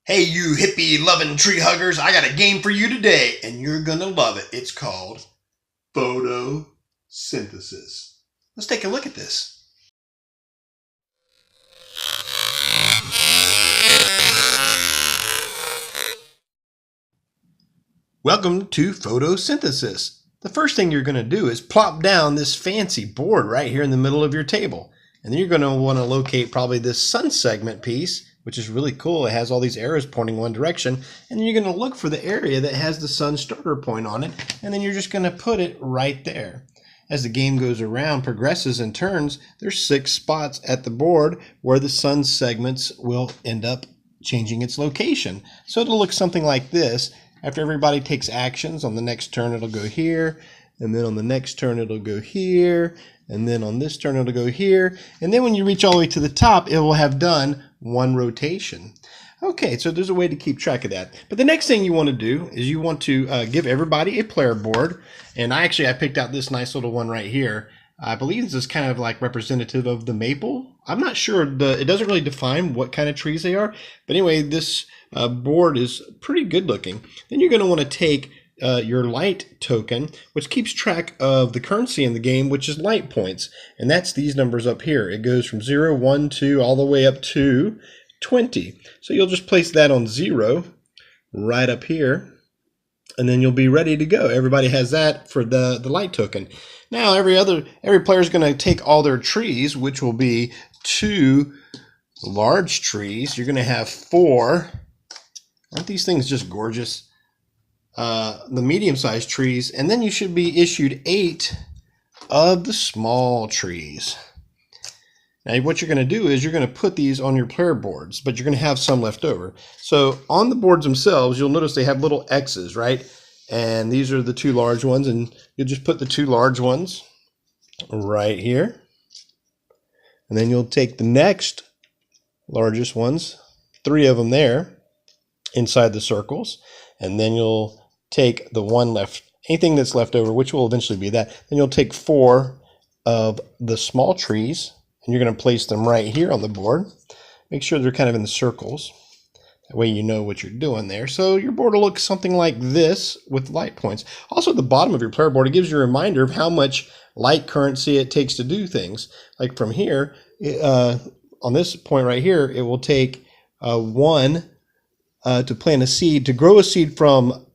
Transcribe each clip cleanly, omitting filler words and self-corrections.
Hey, you hippie loving tree huggers, I got a game for you today, and you're gonna love it. It's called Photosynthesis. Let's take a look at this. Welcome to Photosynthesis. The first thing you're going to do is plop down this fancy board right here in the middle of your table. And then you're going to want to locate probably this sun segment piece, which is really cool. It has all these arrows pointing one direction. And then you're going to look for the area that has the sun starter point on it. And then you're just going to put it right there. As the game goes around, progresses, and turns, there's 6 spots at the board where the sun segments will end up changing its location. So it'll look something like this. After everybody takes actions, on the next turn it'll go here, and then on the next turn it'll go here, and then on this turn it'll go here, and then when you reach all the way to the top, it will have done 1 rotation. Okay, so there's a way to keep track of that. But the next thing you want to do is you want to give everybody a player board, and I picked out this nice little one right here. I believe this is kind of like representative of the maple. I'm not sure, it doesn't really define what kind of trees they are, but anyway, this board is pretty good looking. Then you're going to want to take your light token, which keeps track of the currency in the game, which is light points, and that's these numbers up here. It goes from 0, 1, 2, all the way up to 20. So you'll just place that on 0 right up here, and then you'll be ready to go. Everybody has that for the light token. Now every player is going to take all their trees, which will be 2 large trees. You're going to have 4. Aren't these things just gorgeous? The medium-sized trees, and then you should be issued 8 of the small trees. Now what you're going to do is you're going to put these on your player boards, but you're going to have some left over. So on the boards themselves, you'll notice they have little X's, right? And these are the 2 large ones, and you'll just put the 2 large ones right here. And then you'll take the next largest ones, 3 of them there, inside the circles, and then you'll take the one left, anything that's left over, which will eventually be that. Then you'll take 4 of the small trees, and you're going to place them right here on the board. Make sure they're kind of in the circles. That way you know what you're doing there. So your board will look something like this with light points. Also at the bottom of your player board, it gives you a reminder of how much light currency it takes to do things. Like from here, on this point right here, it will take 1 to plant a seed. To grow a seed from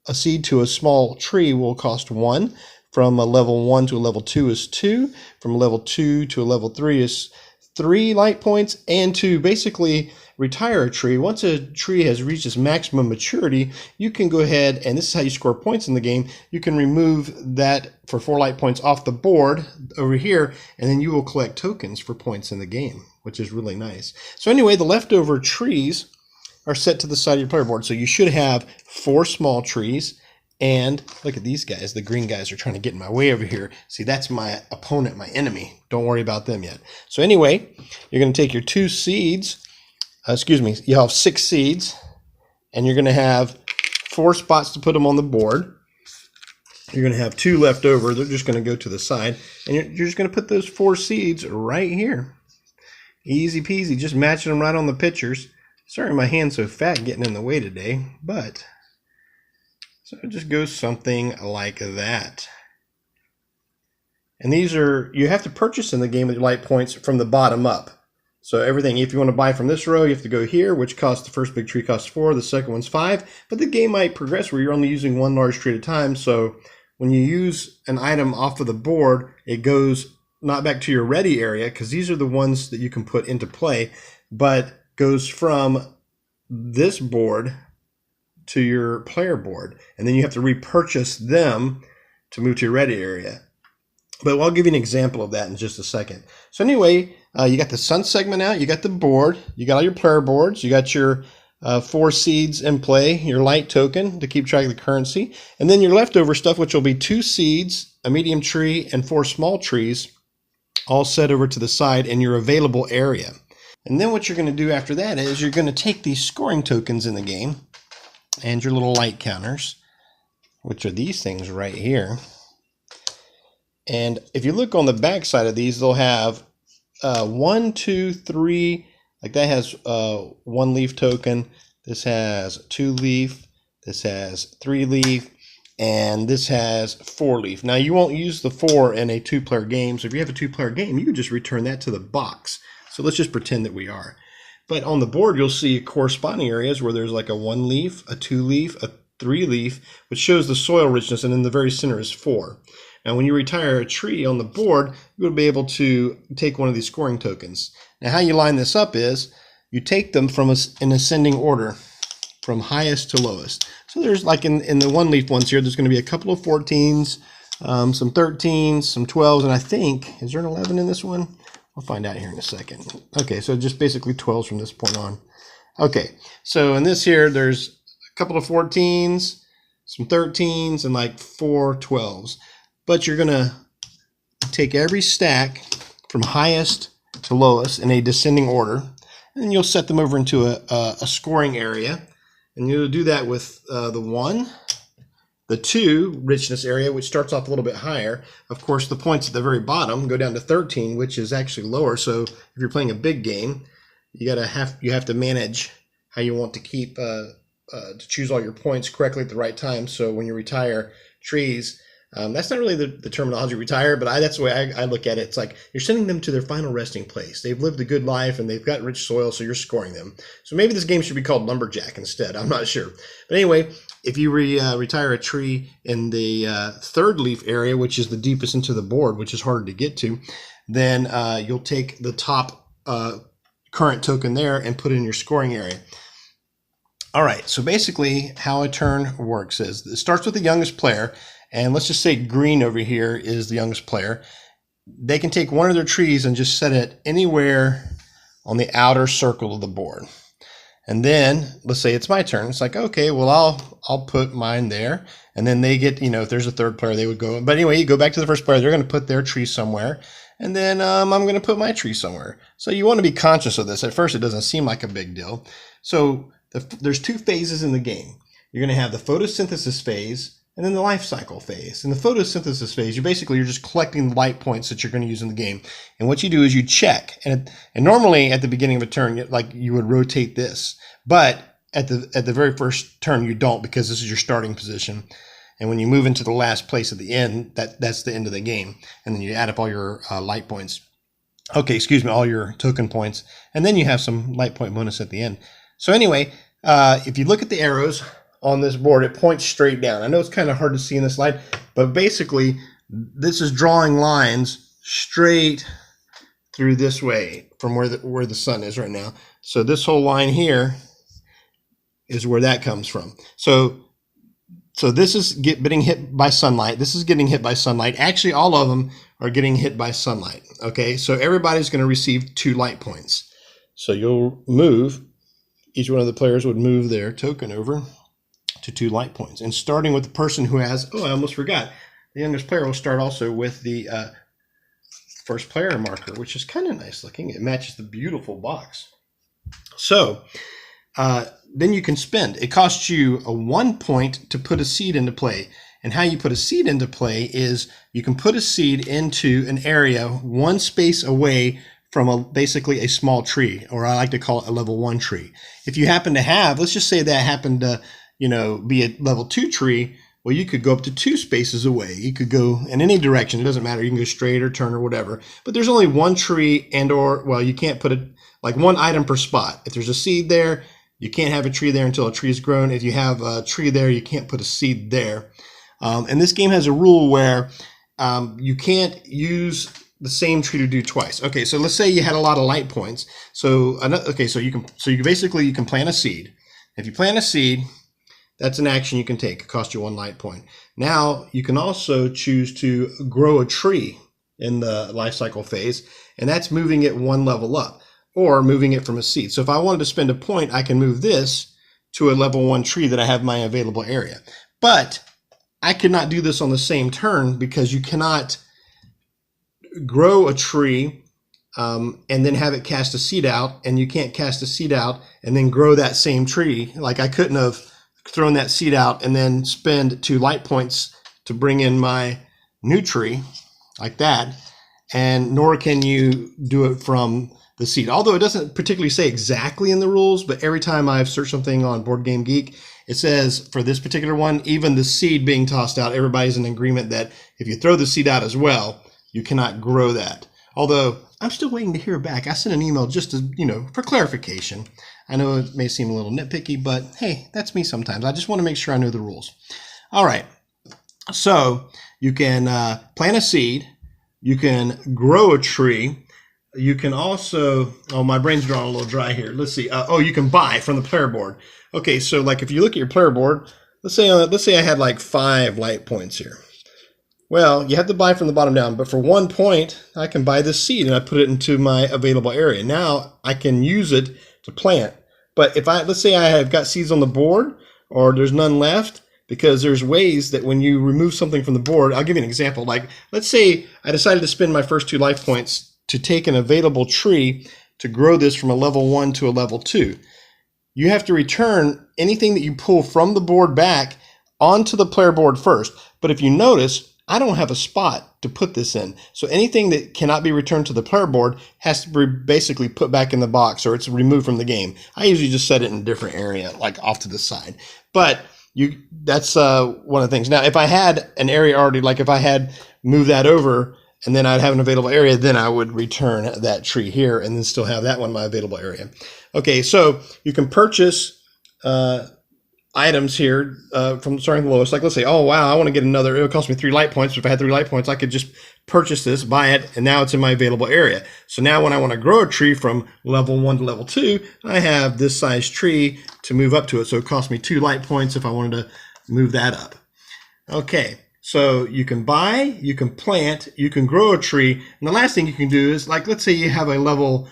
a seed to a small tree will cost 1. From a level 1 to a level 2 is 2. From a level 2 to a level 3 is 3 light points. And to basically retire a tree, once a tree has reached its maximum maturity, you can go ahead, and this is how you score points in the game, you can remove that for 4 light points off the board over here, and then you will collect tokens for points in the game, which is really nice. So anyway, the leftover trees are set to the side of your player board. So you should have 4 small trees. And look at these guys. The green guys are trying to get in my way over here. See, that's my opponent, my enemy. Don't worry about them yet. So anyway, you're going to take your 2 seeds. You'll have 6 seeds. And you're going to have 4 spots to put them on the board. You're going to have 2 left over. They're just going to go to the side. And you're just going to put those 4 seeds right here. Easy peasy. Just matching them right on the pictures. Sorry my hand's so fat getting in the way today, but so it just goes something like that. And these are, you have to purchase in the game with your light points from the bottom up. So everything, if you want to buy from this row, you have to go here, which costs, the first big tree costs 4, the second one's 5. But the game might progress where you're only using 1 large tree at a time. So when you use an item off of the board, it goes not back to your ready area, because these are the ones that you can put into play, but goes from this board to your player board, and then you have to repurchase them to move to your ready area. But I'll give you an example of that in just a second. So anyway, you got the sun segment out, you got the board, you got all your player boards, you got your 4 seeds in play, your light token to keep track of the currency, and then your leftover stuff, which will be 2 seeds, a medium tree, and 4 small trees, all set over to the side in your available area. And then what you're going to do after that is you're going to take these scoring tokens in the game and your little light counters, which are these things right here. And if you look on the back side of these, they'll have 1, 2, 3, Like that has 1 leaf token. This has 2 leaf. This has 3 leaf. And this has 4 leaf. Now you won't use the 4 in a 2-player game. So if you have a 2-player game, you can just return that to the box. So let's just pretend that we are. But on the board, you'll see corresponding areas where there's like a 1 leaf, a 2 leaf, a 3 leaf, which shows the soil richness, and in the very center is 4. Now, when you retire a tree on the board, you'll be able to take one of these scoring tokens. Now, how you line this up is you take them from in ascending order, from highest to lowest. So there's like in the 1 leaf ones here, there's going to be a couple of 14s, some 13s, some 12s, and I think, is there an 11 in this one? We'll find out here in a second. Okay, so just basically 12s from this point on. Okay, so in this here, there's a couple of 14s, some 13s, and like 4 12s. But you're going to take every stack from highest to lowest in a descending order, and you'll set them over into a scoring area. And you'll do that with the 1, the 2 richness area, which starts off a little bit higher. Of course, the points at the very bottom go down to 13, which is actually lower. So if you're playing a big game, you have to manage how you want to keep to choose all your points correctly at the right time. So when you retire trees, that's not really the terminology retire, but that's the way I look at it. It's like you're sending them to their final resting place. They've lived a good life and they've got rich soil, so you're scoring them. So maybe this game should be called Lumberjack instead. I'm not sure. But anyway, if you retire a tree in the 3rd leaf area, which is the deepest into the board, which is harder to get to, then you'll take the top current token there and put it in your scoring area. All right, so basically how a turn works is it starts with the youngest player. And let's just say green over here is the youngest player. They can take one of their trees and just set it anywhere on the outer circle of the board. And then let's say it's my turn. It's like, okay, well, I'll put mine there. And then they get, if there's a 3rd player, they would go. But anyway, you go back to the 1st player. They're going to put their tree somewhere. And then I'm going to put my tree somewhere. So you want to be conscious of this. At first, it doesn't seem like a big deal. So there's 2 phases in the game. You're going to have the photosynthesis phase and then the life cycle phase. In the photosynthesis phase, you're just collecting the light points that you're going to use in the game. And what you do is you check. And normally at the beginning of a turn, like you would rotate this. But at the very first turn, you don't, because this is your starting position. And when you move into the last place at the end, that's the end of the game. And then you add up all your light points. Okay, excuse me, all your token points. And then you have some light point bonus at the end. So anyway, if you look at the arrows on this board, it points straight down. I know it's kind of hard to see in this slide, but basically this is drawing lines straight through this way from where the sun is right now. So this whole line here is where that comes from. So this is getting hit by sunlight. This is getting hit by sunlight. Actually, all of them are getting hit by sunlight. Okay, so everybody's going to receive 2 light points. So you'll move, each one of the players would move their token over to 2 light points. And starting with the person who has, I almost forgot, the youngest player will start also with the 1st player marker, which is kind of nice looking. It matches the beautiful box. So then you can spend. It costs you a 1 point to put a seed into play. And how you put a seed into play is you can put a seed into an area 1 space away from basically a small tree, or I like to call it a level 1 tree. If you happen to have, let's just say that happened to be a level 2 tree, well, you could go up to 2 spaces away. You could go in any direction. It doesn't matter. You can go straight or turn or whatever. But there's only 1 tree you can't put it like 1 item per spot. If there's a seed there, you can't have a tree there until a tree is grown. If you have a tree there, you can't put a seed there. And this game has a rule where you can't use the same tree to do twice. Okay, so let's say you had a lot of light points. So you can plant a seed. If you plant a seed, that's an action you can take. It costs you 1 light point. Now, you can also choose to grow a tree in the life cycle phase, and that's moving it 1 level up, or moving it from a seed. So if I wanted to spend a point, I can move this to a level 1 tree that I have in my available area. But I could not do this on the same turn, because you cannot grow a tree and then have it cast a seed out, and you can't cast a seed out and then grow that same tree. Like I couldn't have thrown that seed out and then spend 2 light points to bring in my new tree like that, and nor can you do it from the seed. Although it doesn't particularly say exactly in the rules, but every time I've searched something on Board Game Geek, it says for this particular one, even the seed being tossed out, everybody's in agreement that if you throw the seed out as well, you cannot grow that. Although I'm still waiting to hear back. I sent an email just to, for clarification. I know it may seem a little nitpicky, but hey, that's me sometimes. I just want to make sure I know the rules. All right. So you can plant a seed. You can grow a tree. You can also, oh, my brain's drawing a little dry here. Let's see. You can buy from the player board. Okay, so like if you look at your player board, let's say I had like 5 light points here. Well, you have to buy from the bottom down, but for 1 point, I can buy this seed and I put it into my available area. Now I can use it to plant. But if let's say I have got seeds on the board or there's none left, because there's ways that when you remove something from the board, I'll give you an example. Like, let's say I decided to spend my first 2 life points to take an available tree to grow this from a level 1 to a level 2. You have to return anything that you pull from the board back onto the player board first. But if you notice, I don't have a spot to put this in. So anything that cannot be returned to the player board has to be basically put back in the box or it's removed from the game. I usually just set it in a different area, like off to the side. But that's one of the things. Now, if I had an area already, like if I had moved that over and then I'd have an available area, then I would return that tree here and then still have that one in my available area. Okay, so you can purchase items here from starting the lowest. Like let's say, oh wow, I want to get another, it would cost me 3 light points. But if I had 3 light points, I could just purchase this, buy it, and now it's in my available area. So now when I want to grow a tree from level 1 to level 2, I have this size tree to move up to it. So it cost me 2 light points if I wanted to move that up. Okay, so you can buy, you can plant, you can grow a tree, and the last thing you can do is, like let's say you have a level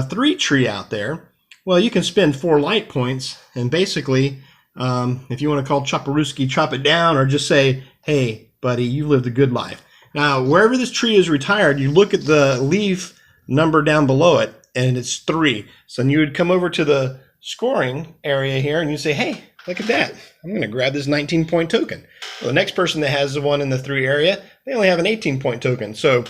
3 tree out there. Well, you can spend 4 light points and basically, if you want to call Choparuski, chop it down, or just say, hey, buddy, you lived a good life. Now, wherever this tree is retired, you look at the leaf number down below it, and it's 3. So then you would come over to the scoring area here, and you say, hey, look at that. I'm going to grab this 19-point token. Well, the next person that has the one in the 3 area, they only have an 18-point token. So,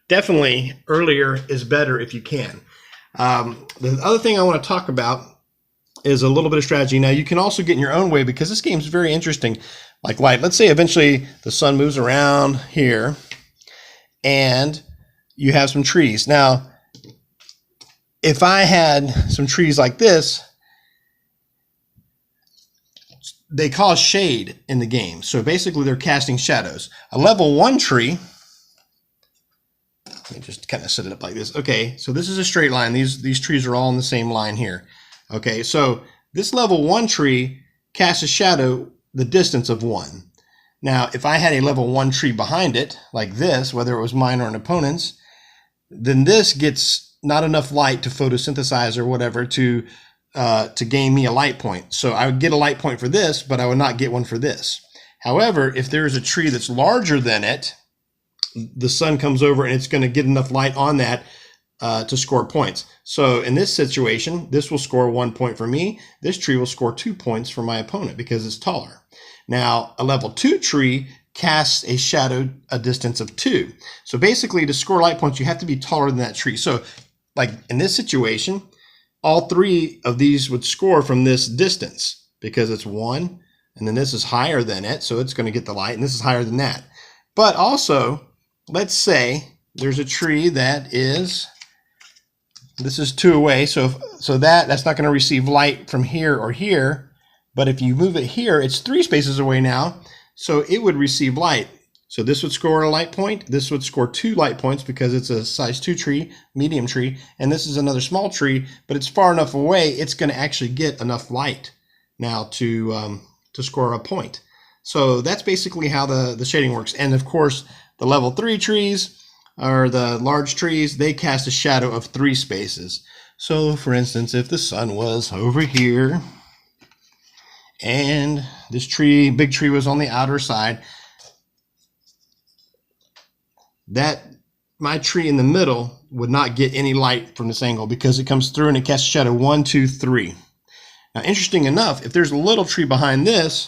definitely earlier is better if you can. The other thing I want to talk about is a little bit of strategy. Now, you can also get in your own way because this game is very interesting. Like light, let's say eventually the sun moves around here and you have some trees. Now, if I had some trees like this, they cause shade in the game. So basically they're casting shadows. A level 1 tree, let me just kind of set it up like this. Okay, so this is a straight line. These trees are all in the same line here. Okay, so this level 1 tree casts a shadow the distance of 1. Now, if I had a level 1 tree behind it, like this, whether it was mine or an opponent's, then this gets not enough light to photosynthesize or whatever to gain me a light point. So I would get a light point for this, but I would not get one for this. However, if there is a tree that's larger than it, the sun comes over and it's going to get enough light on that to score points. So in this situation, this will score 1 point for me. This tree will score 2 points for my opponent because it's taller. Now, a level 2 tree casts a shadow a distance of 2. So basically, to score light points, you have to be taller than that tree. So like in this situation, all 3 of these would score from this distance because it's 1, and then this is higher than it, so it's going to get the light, and this is higher than that. But also, let's say there's a tree that is, this is 2 away, so that's not going to receive light from here or here. But if you move it here, it's 3 spaces away now, so it would receive light. So this would score a light point. This would score 2 light points because it's a size 2 tree, medium tree, and this is another small tree, but it's far enough away, it's going to actually get enough light now to score a point. So that's basically how the shading works. And of course, the level 3 trees, or the large trees, they cast a shadow of 3 spaces. So for instance, if the sun was over here and this tree, big tree, was on the outer side, that my tree in the middle would not get any light from this angle because it comes through and it casts a shadow 1, 2, 3. Now, interesting enough, if there's a little tree behind this,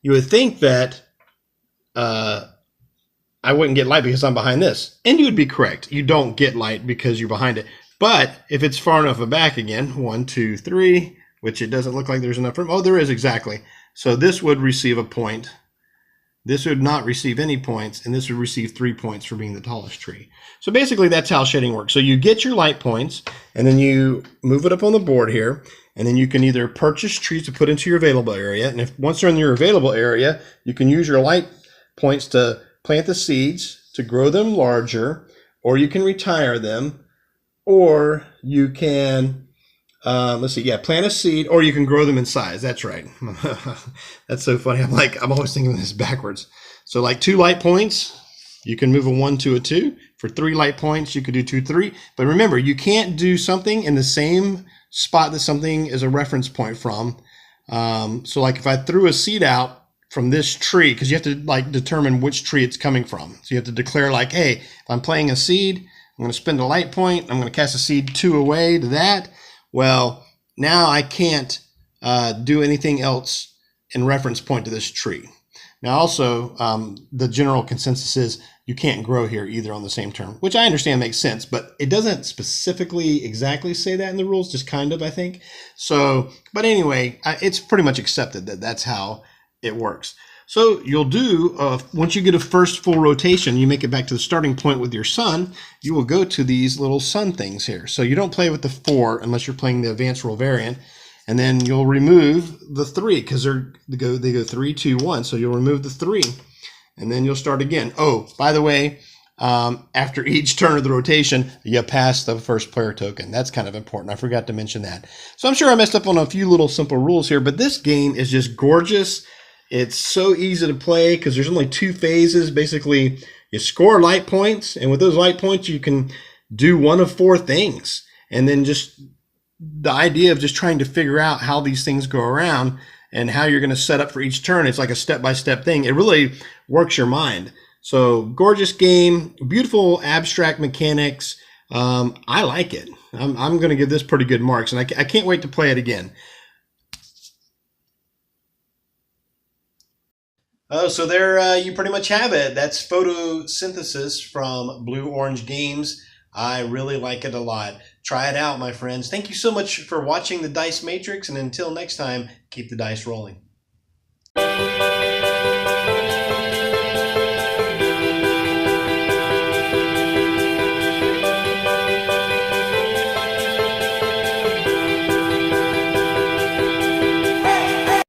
you would think that I I wouldn't get light because I'm behind this. And you would be correct. You don't get light because you're behind it. But if it's far enough back again, 1, 2, 3, which it doesn't look like there's enough room. Oh, there is, exactly. So this would receive a point. This would not receive any points, and this would receive 3 points for being the tallest tree. So basically that's how shading works. So you get your light points, and then you move it up on the board here, and then you can either purchase trees to put into your available area, and if once they're in your available area, you can use your light points to plant the seeds, to grow them larger, or you can retire them, or you can, plant a seed, or you can grow them in size. That's right. That's so funny. I'm always thinking this backwards. So like 2 light points, you can move a 1 to a 2. For 3 light points, you could do 2, 3. But remember, you can't do something in the same spot that something is a reference point from. So like if I threw a seed out from this tree, because you have to like determine which tree it's coming from. So you have to declare like, hey, if I'm playing a seed, I'm going to spend a light point. I'm going to cast a seed 2 away to that. Well, now I can't do anything else in reference point to this tree. Now also, the general consensus is you can't grow here either on the same term, which I understand makes sense, but it doesn't specifically exactly say that in the rules, just kind of, I think. So, but anyway, it's pretty much accepted that that's how it works. So you'll do, once you get a first full rotation, you make it back to the starting point with your sun, you will go to these little sun things here. So you don't play with the 4 unless you're playing the advanced rule variant. And then you'll remove the 3 because they go 3, 2, 1. So you'll remove the 3 and then you'll start again. Oh, by the way, after each turn of the rotation, you pass the first player token. That's kind of important. I forgot to mention that. So I'm sure I messed up on a few little simple rules here, but this game is just gorgeous. It's so easy to play because there's only 2 phases. Basically, you score light points, and with those light points, you can do one of 4 things. And then just the idea of just trying to figure out how these things go around and how you're going to set up for each turn. It's like a step-by-step thing. It really works your mind. So gorgeous game, beautiful abstract mechanics. I like it. I'm going to give this pretty good marks, and I can't wait to play it again. Oh, so there you pretty much have it. That's Photosynthesis from Blue Orange Games. I really like it a lot. Try it out, my friends. Thank you so much for watching the Dice Matrix, and until next time, keep the dice rolling.